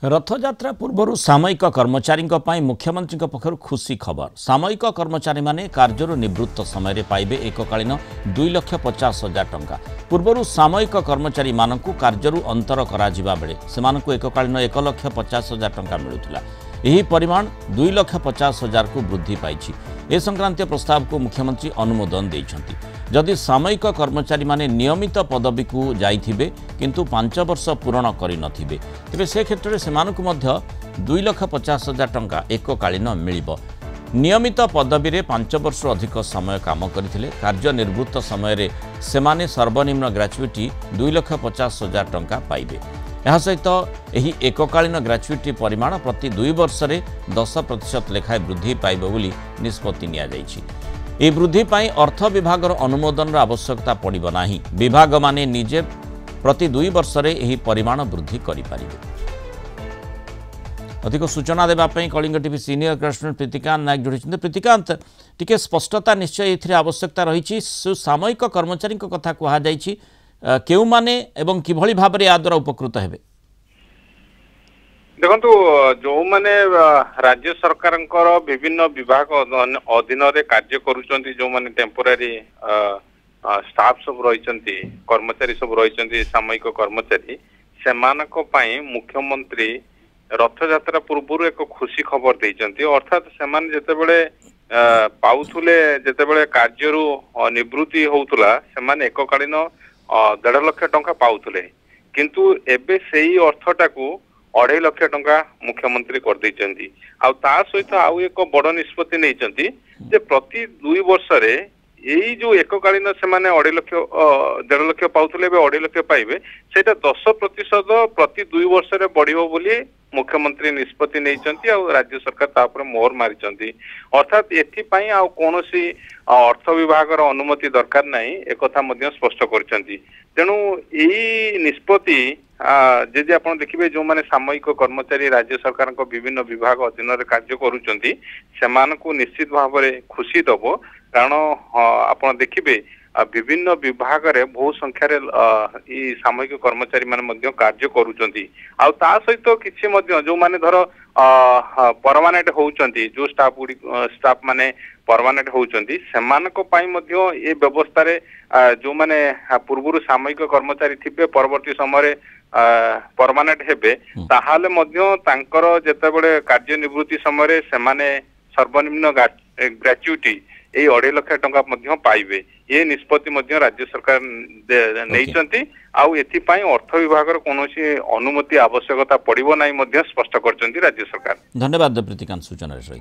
रथयात्रा पूर्व सामयिक कर्मचारी मुख्यमंत्री पक्षर खुशी खबर। सामयिक कर्मचारी माने कार्य निवृत्त समय पाइबे एककालीन 2,50,000 टंका। पूर्व सामयिक कर्मचारी मानकु कार्य अंतर करा बेले सेमानकु एककालीन 1,50,000 टंका मिलुथिला। यही परिमाण 2,50,000 को वृद्धि पाइछि। ए संक्रांत प्रस्ताव को मुख्यमंत्री अनुमोदन देइछंती। जदि सामयिक कर्मचारी माने नियमित पदवी को जाइथिबे किंतु 5 वर्ष पूर्ण करि नथिबे तेबे से क्षेत्र में सेमानकु मध्य 2,50,000 टंका एककालीन मिलिबो। नियमित पदवी रे 5 वर्ष अधिक समय काम करथिले कार्य निवृत्त समय रे सेमाने सर्वनिम्न ग्रेच्युटी 2,50,000 टंका पाइबे। यह सहित यही एककालीन ग्रेच्युटी परिमाण प्रति 2 वर्ष रे 10% लेखाएं वृद्धि पाइबो बोली निष्पत्ति निया जाइछि। ए वृद्धि पाई अर्थ विभाग अनुमोदन आवश्यकता पड़िबो नाही। विभाग माने निजे प्रति 2 वर्ष रे यही परिमाण वृद्धि करि पारिबे। अधिक सूचना देबा पई Kalinga TV senior correspondent Pritikant Nayak जोड़ी। प्रीतिकांत टिके स्पष्टता निश्चय एथिरे आवश्यकता रही। सामयिक कर्मचारी कथा कहा जाइछि केउ माने एवं किभଳି भाबरे आ द्वारा उपकृत हेबे। देखो जो माने राज्य सरकार विभिन्न विभाग अधीन रे कार्य करूचंती जो माने टेम्पोरारी स्टाफ सब रहिचंती कर्मचारी सब रहिचंती सामयिक कर्मचारी सेमानक पई मुख्यमंत्री रथयात्रा पूर्व एक खुशी खबर देइचंती। अर्थात सेमान जेतेबेले पाउथुले जेतेबेले कार्यरू निवृत्ति होउतुला सेमान एककालीन 1.5 लाख टंका पाउथुले किंतु एबे सेही अर्थटा को 2.5 लाख टंका मुख्यमंत्री कर देइचंती। आ ता सहित आउ एक बड़ निष्पत्ति नैचंती जे प्रति 2 वर्ष रे एई जो एककालीन से माने 2.5 लाख 1.5 लाख पाउथुले बे 2.5 लाख पाइबे सेटा 10% प्रति 2 वर्ष रे बढ़िबो बोली मुख्यमंत्री निष्पत्ति नैचंती आ राज्य सरकार तापर मोहर मारिचंती। अर्थात एथि पई आ कोनोसी अर्थ विभाग अनुमति दरकार नाही एक कथा मध्य स्पष्ट करचंती। तेणु एई निष्पत्ति जदि आपण देखिबे जो माने सामयिक कर्मचारी राज्य सरकार को विभिन्न विभाग अधीन रे कार्य करूचंती सेमानकु निश्चित भाव रे खुशी दबो। कारण आपण देखिबे विभिन्न विभाग रे बहु संख्या रे ई सामयिक कर्मचारी माने मध्य कार्य करूचंती। आ ता सहित किछि मध्य जो माने धर परमानेंट होउचंती जो स्टाफ माने परमानेंट होउचंती सेमानक पई मध्य ए व्यवस्था रे जो माने पूर्व सामयिक कर्मचारी थिबे परवर्ती समय रे परमानेंट हेबे ताहाले मध्य तांकर जेतेबेले कार्य निवृत्ति समय रे सेमाने सर्वनिम्न ग्रेच्युटी ए 2.5 लाख टंका मध्य पाइबे। ये निष्पत्ति मध्य राज्य सरकार नैचंती आउ एथि पई अर्थ विभाग रो कोनोसी अनुमति आवश्यकता पड़िबो नाही मध्य स्पष्ट करचंती राज्य सरकार। धन्यवाद प्रीतिकांत सूचना रही।